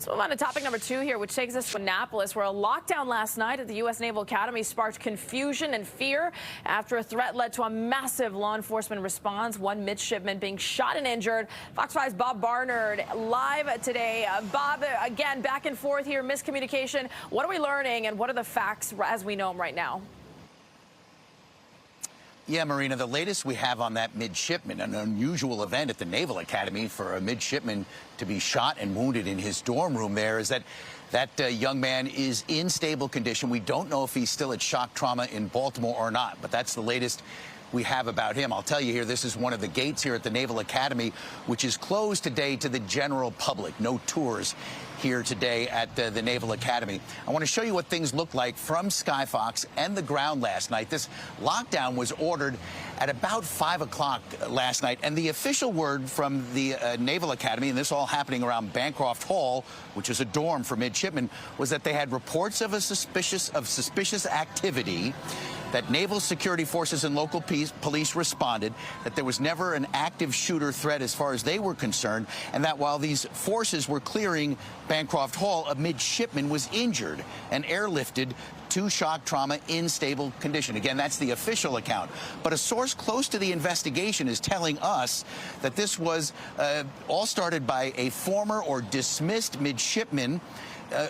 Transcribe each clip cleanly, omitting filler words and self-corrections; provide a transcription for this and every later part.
Let's move on to topic number 2 here, which takes us to Annapolis, where a lockdown last night at the U.S. Naval Academy sparked confusion and fear after a threat led to a massive law enforcement response, one midshipman being shot and injured. Fox 5's Bob Barnard live today. Bob, again, back and forth here, miscommunication. What are we learning, and what are the facts as we know them right now? Yeah, Marina, the latest we have on that midshipman, an unusual event at the Naval Academy for a midshipman to be shot and wounded in his dorm room there, is that young man is in stable condition. We don't know if he's still at shock trauma in Baltimore or not, but that's the latest we have about him. I'll tell you here, this is one of the gates here at the Naval Academy, which is closed today to the general public. No tours here today at the Naval Academy. I want to show you what things look like from Skyfox and the ground last night. This lockdown was ordered at about 5 o'clock last night, and the official word from the Naval Academy, and this all happening around Bancroft Hall, which is a dorm for midshipmen, was that they had reports of suspicious activity, that naval security forces and local police responded, that there was never an active shooter threat as far as they were concerned, and that while these forces were clearing Bancroft Hall, a midshipman was injured and airlifted to shock trauma in stable condition. Again, that's the official account. But a source close to the investigation is telling us that this was all started by a former or dismissed midshipman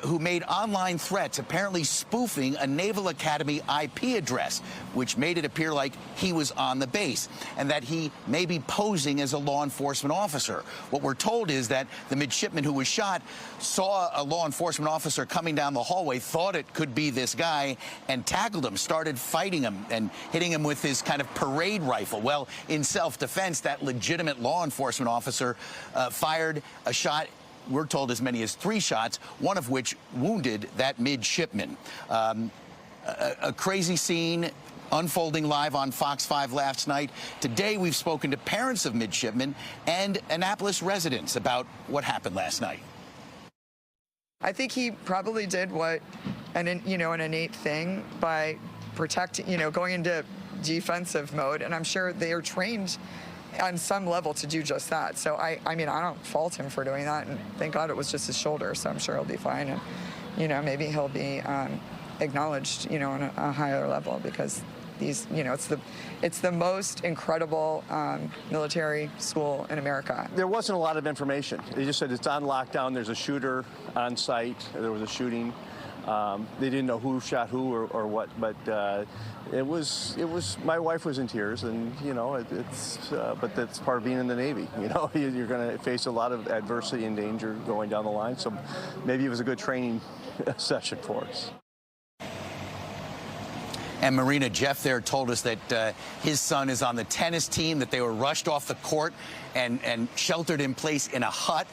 who made online threats, apparently spoofing a Naval Academy IP address, which made it appear like he was on the base and that he may be posing as a law enforcement officer. What we're told is that the midshipman who was shot saw a law enforcement officer coming down the hallway, thought it could be this guy, and tackled him, started fighting him and hitting him with his kind of parade rifle. Well, in self-defense, that legitimate law enforcement officer fired a shot. We're told as many as 3 shots, one of which wounded that midshipman. A crazy scene unfolding live on Fox 5 last night. Today, we've spoken to parents of midshipmen and Annapolis residents about what happened last night. I think he probably did an innate thing by protecting, going into defensive mode, and I'm sure they are trained on some level to do just that. So I mean, I don't fault him for doing that, and thank God it was just his shoulder, so I'm sure he'll be fine, and maybe he'll be acknowledged, on a higher level, because these, it's the most incredible military school in America. There wasn't a lot of information. They just said it's on lockdown. There's a shooter on site. There was a shooting. They didn't know who shot who or what, but it was. My wife was in tears, and but that's part of being in the Navy. You're going to face a lot of adversity and danger going down the line. So maybe it was a good training session for us. And Marina, Jeff there told us that his son is on the tennis team, that they were rushed off the court and sheltered in place in a hut.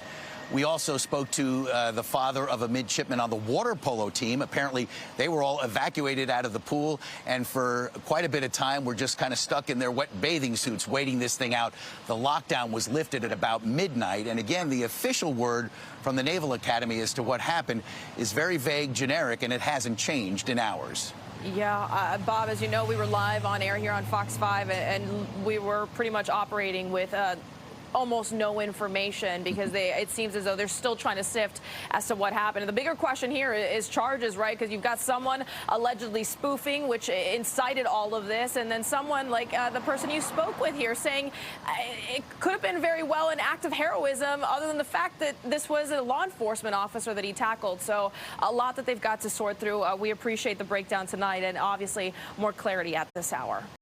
We also spoke to the father of a midshipman on the water polo team. Apparently, they were all evacuated out of the pool, and for quite a bit of time, were just kind of stuck in their wet bathing suits waiting this thing out. The lockdown was lifted at about midnight, and again, the official word from the Naval Academy as to what happened is very vague, generic, and it hasn't changed in hours. Yeah, Bob, as you know, we were live on air here on Fox 5, and we were pretty much operating with almost no information, because it seems as though they're still trying to sift as to what happened. And the bigger question here is charges, right? Because you've got someone allegedly spoofing, which incited all of this, and then someone like the person you spoke with here saying it could have been very well an act of heroism, other than the fact that this was a law enforcement officer that he tackled. So a lot that they've got to sort through. We appreciate the breakdown tonight, and obviously more clarity at this hour.